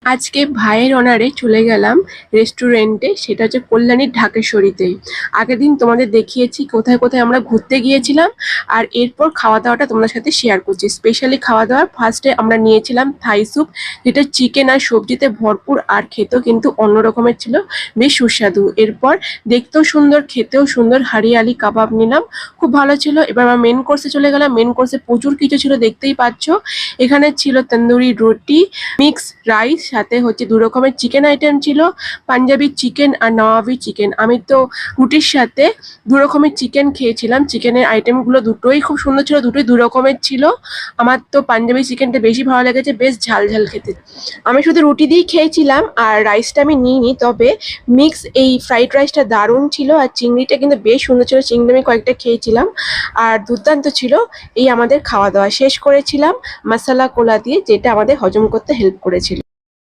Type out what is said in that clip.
আজকে ভাইয়ের অনারে চলে গেলাম রেস্টুরেন্টে, সেটা হচ্ছে কল্যাণীর ঢাকেশ্বরীতেই। আগের দিন তোমাদের দেখিয়েছি কোথায় কোথায় আমরা ঘুরতে গিয়েছিলাম, আর এরপর খাওয়া দাওয়াটা তোমাদের সাথে শেয়ার করছি। স্পেশালি খাওয়া দাওয়া ফার্স্টে আমরা নিয়েছিলাম থাই স্যুপ, যেটা চিকেন আর সবজিতে ভরপুর, আর খেতেও কিন্তু অন্য রকমের ছিল, বেশ সুস্বাদু। এরপর দেখতেও সুন্দর, খেতেও সুন্দর, হারিয়ালি কাবাব নিলাম, খুব ভালো ছিল। এবার আমরা মেন কোর্সে চলে গেলাম। মেন কোর্সে প্রচুর কিছু ছিল, দেখতেই পাচ্ছ। এখানে ছিল তন্দুরি রুটি, মিক্স রাইস, সাথে হচ্ছে দু রকমের চিকেন আইটেম ছিল, পাঞ্জাবি চিকেন আর নওয়াবি চিকেন। আমি তো রুটির সাথে দু রকমের চিকেন খেয়েছিলাম। চিকেনের আইটেমগুলো দুটোই খুব সুন্দর ছিল, দুটোই দু রকমের ছিল। আমার তো পাঞ্জাবি চিকেনটা বেশি ভালো লেগেছে, বেশ ঝাল ঝাল খেতে। আমি শুধু রুটি দিয়েই খেয়েছিলাম, আর রাইসটা আমি নিইনি। তবে মিক্স এই ফ্রাইড রাইসটা দারুণ ছিল, আর চিংড়িটা কিন্তু বেশ সুন্দর ছিল। চিংড়ি আমি কয়েকটা খেয়েছিলাম, আর দুর্দান্ত ছিল। এই আমাদের খাওয়া দাওয়া শেষ করেছিলাম মশলা কোলা দিয়ে, যেটা আমাদের হজম করতে হেল্প করেছিল।